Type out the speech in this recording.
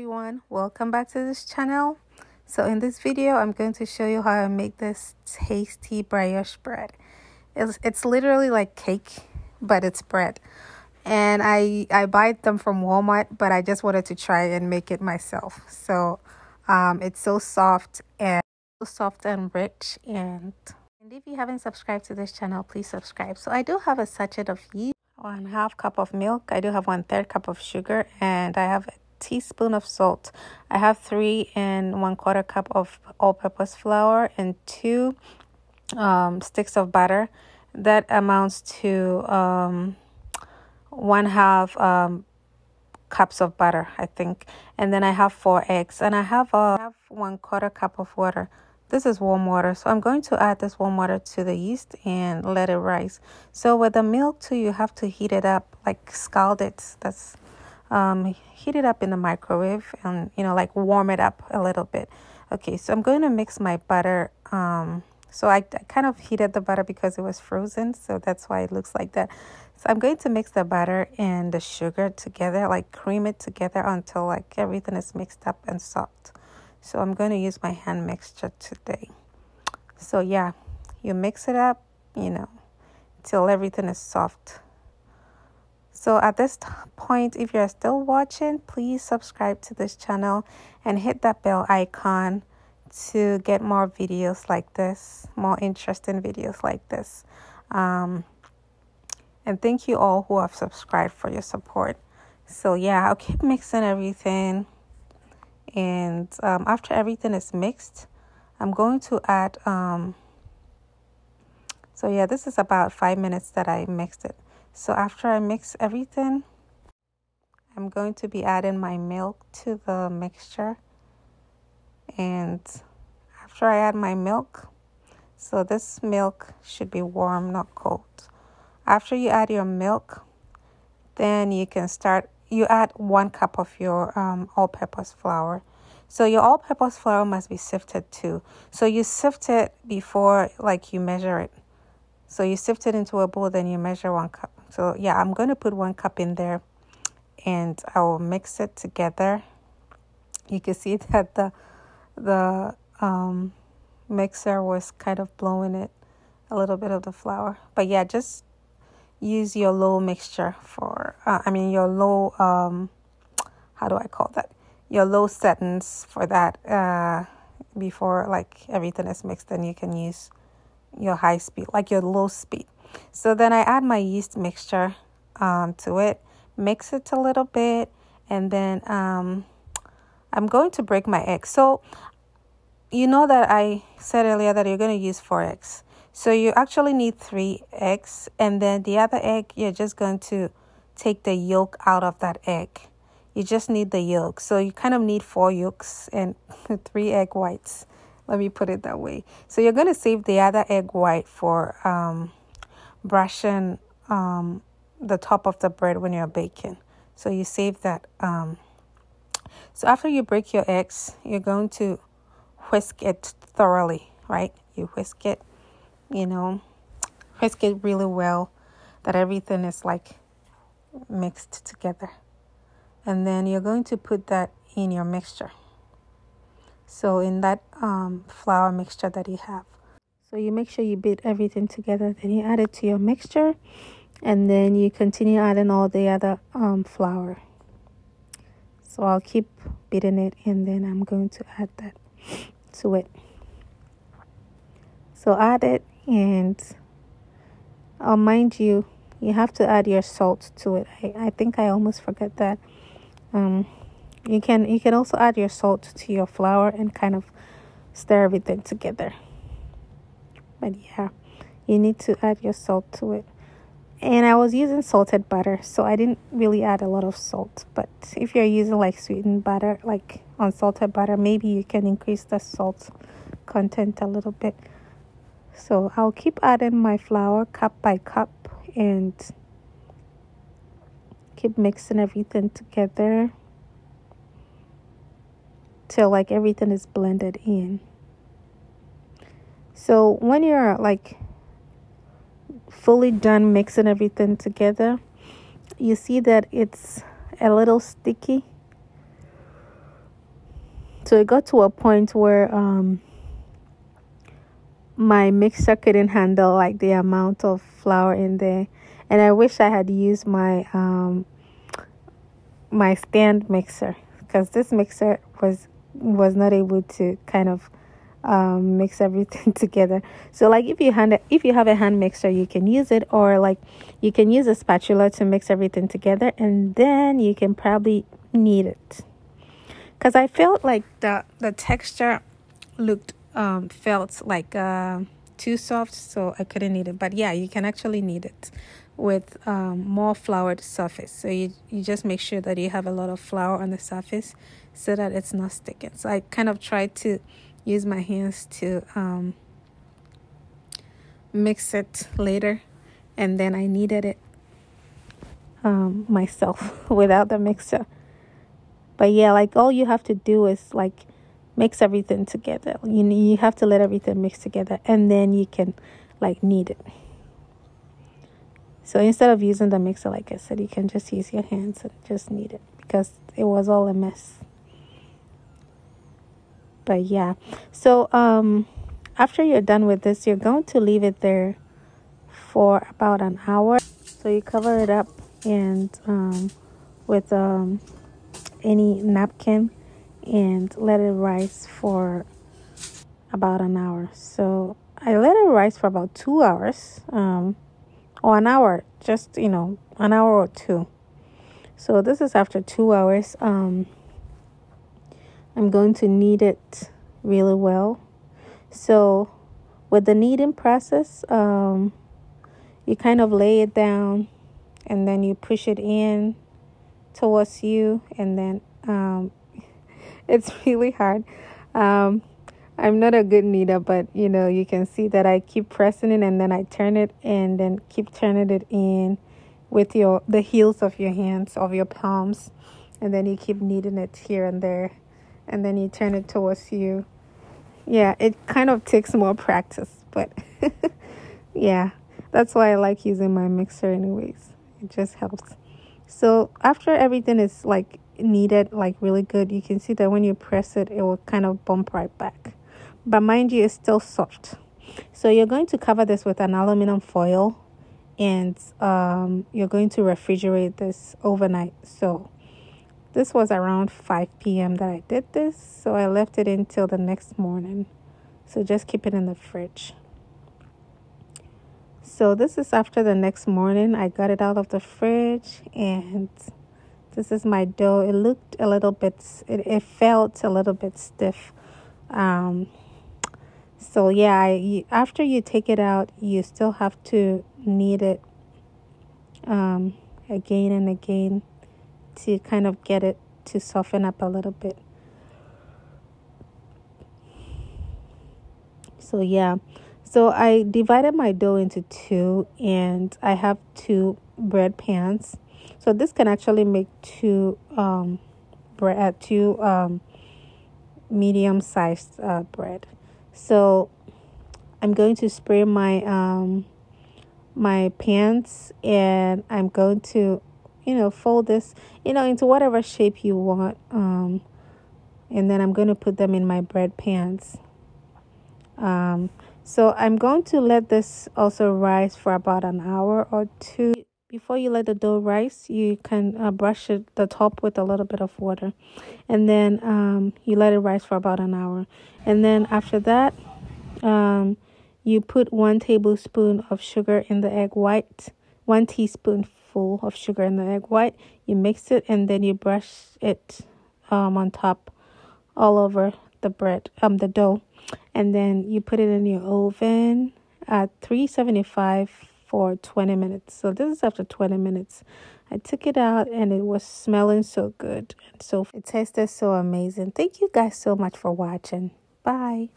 everyone, welcome back to this channel. So in this video I'm going to show you how I make this tasty brioche bread. It's literally like cake, but it's bread, and I buy them from Walmart, but I just wanted to try and make it myself. So it's so soft and rich. And if you haven't subscribed to this channel, please subscribe. So I do have a sachet of yeast, 1/2 cup of milk, I do have 1/3 cup of sugar, and I have a teaspoon of salt. I have 3 and 1/4 cup of all-purpose flour and 2 sticks of butter. That amounts to 1/2 cups of butter, I think. And then I have 4 eggs, and I have 1/4 cup of water. This is warm water, so I'm going to add this warm water to the yeast and let it rise. So with the milk too, you have to heat it up, like scald it. That's heat it up in the microwave, and like warm it up a little bit. Okay, so I'm going to mix my butter. So I kind of heated the butter because it was frozen, so that's why it looks like that. So I'm going to mix the butter and the sugar together, like cream it together until like everything is mixed up and soft. So I'm going to use my hand mixture today. So yeah, you mix it up, till everything is soft. So at this point, if you're still watching, please subscribe to this channel and hit that bell icon to get more videos like this, more interesting videos like this. And thank you all who have subscribed for your support. So yeah, I'll keep mixing everything. And after everything is mixed, I'm going to add, so yeah, this is about 5 minutes that I mixed it. So after I mix everything, I'm going to be adding my milk to the mixture. And after I add my milk, so this milk should be warm, not cold. After you add your milk, then you can you add 1 cup of your all-purpose flour. So your all-purpose flour must be sifted too. So you sift it before like you measure it. So you sift it into a bowl, then you measure 1 cup. So yeah, I'm going to put 1 cup in there, and I will mix it together. You can see that the mixer was kind of blowing it a little bit of the flour. But yeah, just use your low mixture for your low how do I call that, your low settings for that before like everything is mixed. Then you can use your high speed, like your low speed. So then I add my yeast mixture to it, mix it a little bit, and then I'm going to break my egg. So you know that I said earlier that you're going to use 4 eggs. So you actually need 3 eggs, and then the other egg, you're just going to take the yolk out of that egg. You just need the yolk. So you kind of need 4 yolks and 3 egg whites. Let me put it that way. So you're going to save the other egg white for brushing the top of the bread when you're baking. So you save that. So after you break your eggs, you're going to whisk it thoroughly, right? You whisk it. Whisk it really well, that everything is like mixed together. And then you're going to put that in your mixture. So in that flour mixture that you have. So you make sure you beat everything together, then you add it to your mixture, and then you continue adding all the other flour. So I'll keep beating it, and then I'm going to add that to it. So add it, and mind you, you have to add your salt to it. I think I almost forgot that. You can also add your salt to your flour and kind of stir everything together. But yeah, you need to add your salt to it. And I was using salted butter, so I didn't really add a lot of salt. But if you're using like sweetened butter, like unsalted butter, maybe you can increase the salt content a little bit. So I'll keep adding my flour cup by cup and keep mixing everything together till like everything is blended in. So when you're like fully done mixing everything together, you see that it's a little sticky. So it got to a point where my mixer couldn't handle like the amount of flour in there, and I wish I had used my my stand mixer, because this mixer was not able to kind of mix everything together. So like if you have a hand mixer, you can use it, or like you can use a spatula to mix everything together, and then you can probably knead it, because I felt like the texture looked felt like too soft, so I couldn't knead it. But yeah, you can actually knead it with more floured surface. So you just make sure that you have a lot of flour on the surface so that it's not sticking. So I kind of tried to use my hands to mix it later, and then I kneaded it myself without the mixer. But yeah, like all you have to do is like mix everything together. You have to let everything mix together, and then you can like knead it. So instead of using the mixer, like I said, you can just use your hands and just knead it, because it was all a mess. But yeah, so after you're done with this, you're going to leave it there for about an hour. So you cover it up and with any napkin, and let it rise for about an hour. So I let it rise for about 2 hours, or an hour, just an hour or two. So this is after 2 hours. I'm going to knead it really well. So with the kneading process, you kind of lay it down, and then you push it in towards you, and then it's really hard. I'm not a good kneader, but you can see that I keep pressing it, and then I turn it, and then keep turning it in with the heels of your hands, of your palms, and then you keep kneading it here and there, and then you turn it towards you. Yeah, it kind of takes more practice, but yeah, that's why I like using my mixer anyways. It just helps. So after everything is like kneaded like really good, you can see that when you press it, it will kind of bump right back. But mind you, it's still soft. So you're going to cover this with an aluminum foil, and you're going to refrigerate this overnight. So this was around 5 p.m. that I did this, so I left it until the next morning. So just keep it in the fridge. So this is after the next morning. I got it out of the fridge, and this is my dough. It looked a little bit, it felt a little bit stiff. So yeah, after you take it out, you still have to knead it again and again to kind of get it to soften up a little bit. So yeah, so I divided my dough into two, and I have two bread pans. So this can actually make two medium-sized bread. So I'm going to spray my my pans, and I'm going to fold this into whatever shape you want, and then I'm going to put them in my bread pans. So I'm going to let this also rise for about an hour or two. Before you let the dough rise, you can brush the top with a little bit of water, and then you let it rise for about an hour. And then after that, you put 1 tablespoon of sugar in the egg white, 1 teaspoonful of sugar in the egg white. You mix it, and then you brush it on top all over the dough. And then you put it in your oven at 375 for 20 minutes. So this is after 20 minutes. I took it out, and it was smelling so good. And so it tasted so amazing. Thank you guys so much for watching. Bye.